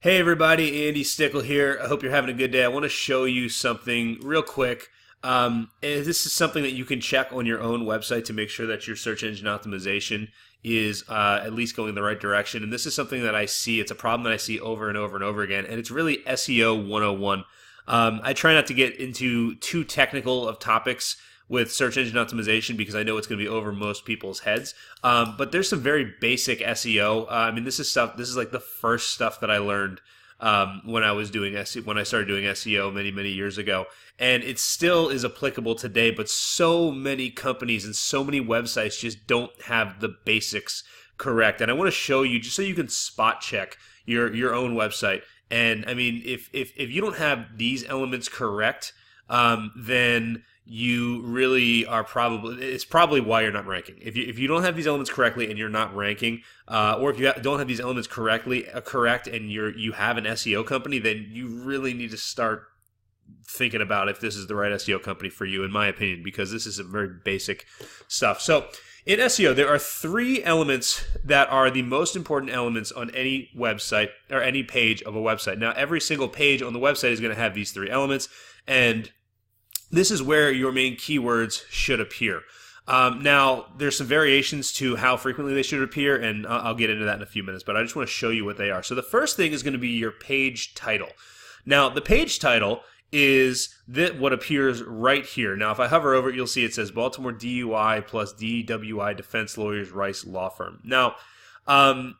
Hey everybody, Andy Stickel here. I hope you're having a good day. I want to show you something real quick. And this is something that you can check on your own website to make sure that your search engine optimization is at least going in the right direction. And this is something that I see. It's a problem that I see over and over and over again, and it's really SEO 101. I try not to get into too technical of topics with search engine optimization because I know it's going to be over most people's heads. But there's some very basic SEO. I mean, this is stuff. This is like the first stuff that I learned when I was doing SEO, when I started doing SEO many years ago, and it still is applicable today. But so many companies and so many websites just don't have the basics correct. And I want to show you just so you can spot check your own website. And I mean, if you don't have these elements correct, then you really are it's probably why you're not ranking. If you don't have these elements correctly and you're not ranking, or if you don't have these elements correct and you have an SEO company, then you really need to start thinking about if this is the right SEO company for you, in my opinion, because this is some very basic stuff. So in SEO, there are three elements that are the most important elements on any website or any page of a website. Now, every single page on the website is going to have these three elements, and this is where your main keywords should appear. Now, there's some variations to how frequently they should appear, and I'll get into that in a few minutes, but I just want to show you what they are. So the first thing is going to be your page title. Now, the page title is what appears right here. Now, if I hover over it, you'll see it says Baltimore DUI plus DWI Defense Lawyers Rice Law Firm. Now, I'm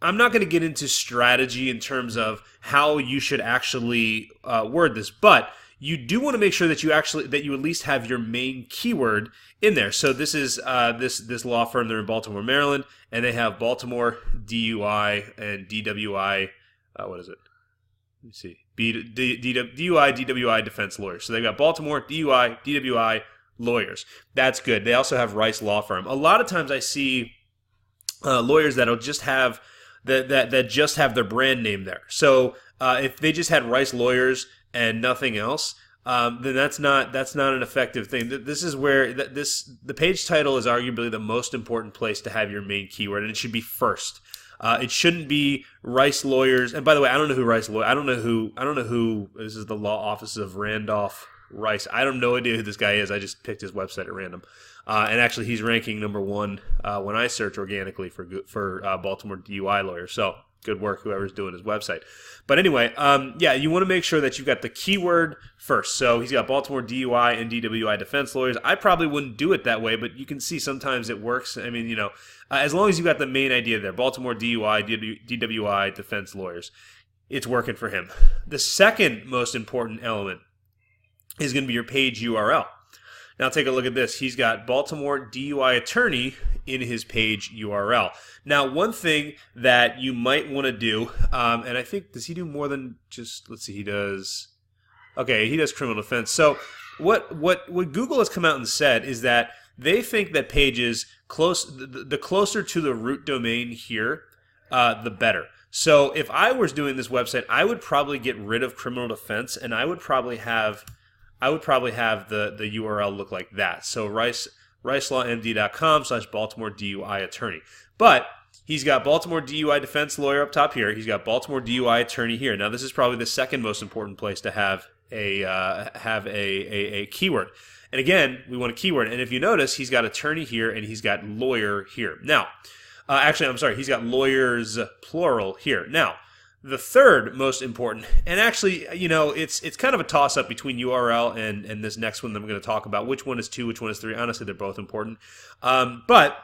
not going to get into strategy in terms of how you should actually word this, but you do want to make sure that you at least have your main keyword in there. So this is this law firm. They're in Baltimore, Maryland, and they have Baltimore DUI and DWI. What is it? Let me see. DUI, DWI defense lawyers. So they've got Baltimore DUI, DWI lawyers. That's good. They also have Rice Law Firm. A lot of times I see lawyers that'll just have that just have their brand name there. So if they just had Rice Lawyers and nothing else, then that's not an effective thing. This is where the page title is arguably the most important place to have your main keyword, and it should be first. It shouldn't be Rice Lawyers. And by the way, I don't know who Rice Lawyer. I don't know who. This is the law office of Randolph Rice. I have no idea who this guy is. I just picked his website at random. And actually, he's ranking number one when I search organically for Baltimore DUI lawyers. So good work, whoever's doing his website. But anyway, yeah, you want to make sure that you've got the keyword first. So he's got Baltimore DUI and DWI defense lawyers. I probably wouldn't do it that way, but you can see sometimes it works. I mean, as long as you got the main idea there, Baltimore DUI, DWI defense lawyers, it's working for him. The second most important element is going to be your page URL. Now take a look at this. He's got Baltimore DUI attorney in his page URL. Now, one thing that you might want to do, and I think, does he do more than just, let's see, he does criminal defense. So what Google has come out and said is that they think that pages the closer to the root domain here, the better. So if I was doing this website, I would probably get rid of criminal defense, and I would probably have the URL look like that. So ricelawmd.com/Baltimore DUI attorney. But he's got Baltimore DUI defense lawyer up top here. He's got Baltimore DUI attorney here. Now this is probably the second most important place to have a keyword. And again, we want a keyword. And if you notice, he's got attorney here and he's got lawyer here. Now, actually, I'm sorry, he's got lawyers plural here. Now, the third most important, and actually, it's kind of a toss-up between URL and this next one that I'm going to talk about. Which one is 2, which one is 3? Honestly, they're both important. But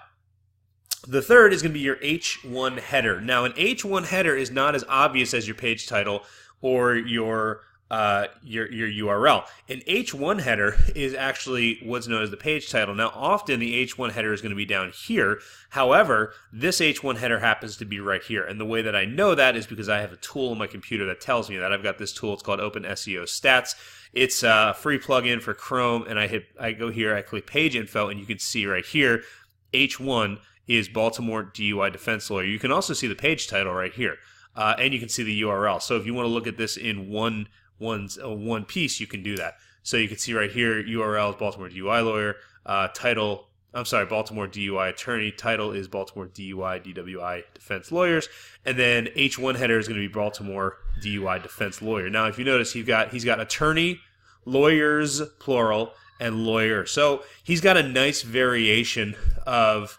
the third is going to be your H1 header. Now, an H1 header is not as obvious as your page title or your URL. An H1 header is actually what's known as the page title. Now, often the H1 header is going to be down here. However, this H1 header happens to be right here. And the way that I know that is because I have a tool on my computer that tells me that. I've got this tool. It's called Open SEO Stats. It's a free plugin for Chrome, and I go here, I click page info, and you can see right here, H1 is Baltimore DUI defense lawyer. You can also see the page title right here, and you can see the URL. So if you want to look at this in one piece, you can do that. So you can see right here, URL is Baltimore DUI lawyer, title I'm sorry, Baltimore DUI attorney. Title is Baltimore DUI DWI defense lawyers, and then H1 header is going to be Baltimore DUI defense lawyer. Now, if you notice, he's got attorney, lawyers plural, and lawyer. So he's got a nice variation of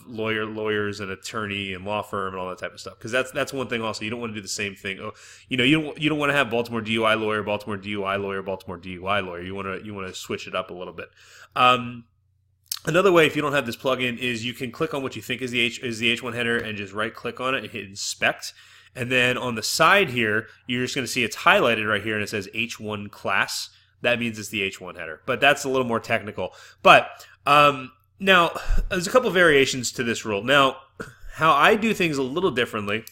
lawyers and attorney and law firm and all that type of stuff. Because that's one thing. Also, you don't want to do the same thing. Oh, you don't want to have Baltimore DUI lawyer, Baltimore DUI lawyer, Baltimore DUI lawyer. You want to switch it up a little bit. Another way, if you don't have this plugin, is you can click on what you think is the H1 header and just right click on it and hit inspect. And then on the side here, you're just going to see it's highlighted right here and it says H1 class. That means it's the H1 header. But that's a little more technical. But now, there's a couple variations to this rule. Now, how I do things a little differently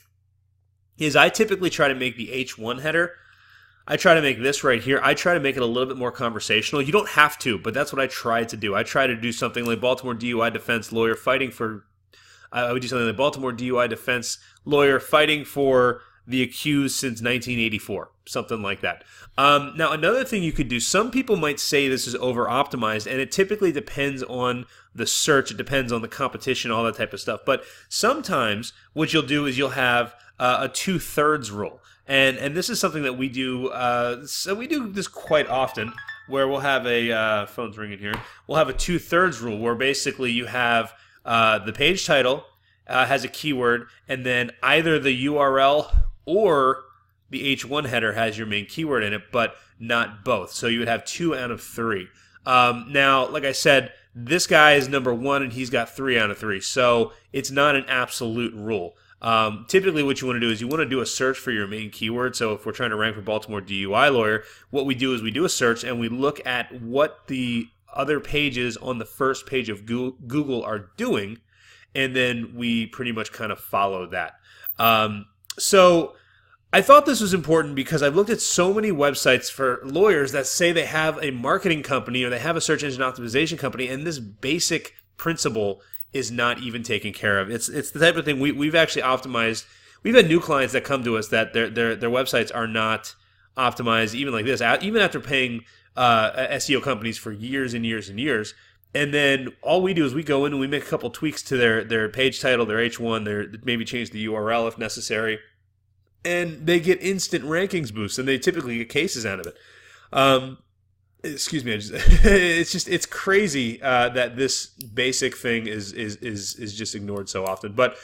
is I typically try to make the H1 header, I try to make this right here, I try to make it a little bit more conversational. You don't have to, but that's what I try to do. I try to do something like Baltimore DUI defense lawyer fighting for, I would do something like Baltimore DUI defense lawyer fighting for the accused since 1984, something like that. Now, another thing you could do, some people might say this is over-optimized, and it typically depends on the search, it depends on the competition, all that type of stuff. But sometimes what you'll do is you'll have a 2/3 rule. And this is something that we do, so we do this quite often, where we'll have a, phone's ringing here, we'll have a 2/3 rule, where basically you have the page title has a keyword, and then either the URL or the H1 header has your main keyword in it, but not both. So you would have 2 out of 3. Now, like I said, this guy is number 1, and he's got 3 out of 3. So it's not an absolute rule. Typically what you want to do is you want to do a search for your main keyword. So if we're trying to rank for Baltimore DUI lawyer, what we do is we do a search and we look at what the other pages on the first page of Google are doing, and then we pretty much kind of follow that. So I thought this was important because I've looked at so many websites for lawyers that say they have a marketing company or they have a search engine optimization company, and this basic principle is not even taken care of. It's the type of thing we've actually optimized. We've had new clients that come to us that their websites are not optimized, even like this, even after paying SEO companies for years and years and years. And then all we do is we go in and we make a couple tweaks to their page title, their H1, maybe change the URL if necessary, and they get instant rankings boosts, and they typically get cases out of it. Excuse me, it's crazy that this basic thing is just ignored so often. But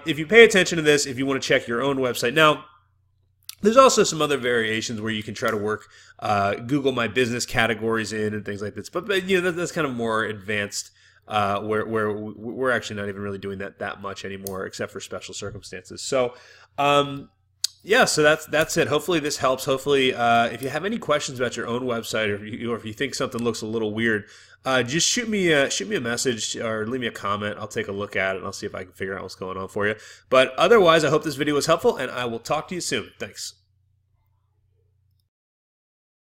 if you pay attention to this, if you want to check your own website now. There's also some other variations where you can try to work Google My Business categories in and things like this. But you know, that's kind of more advanced, where we're actually not even really doing that much anymore, except for special circumstances. So, yeah, so that's it. Hopefully this helps. Hopefully, if you have any questions about your own website, or if you think something looks a little weird, just shoot me a message or leave me a comment. I'll take a look at it and I'll see if I can figure out what's going on for you. But otherwise, I hope this video was helpful, and I will talk to you soon. Thanks.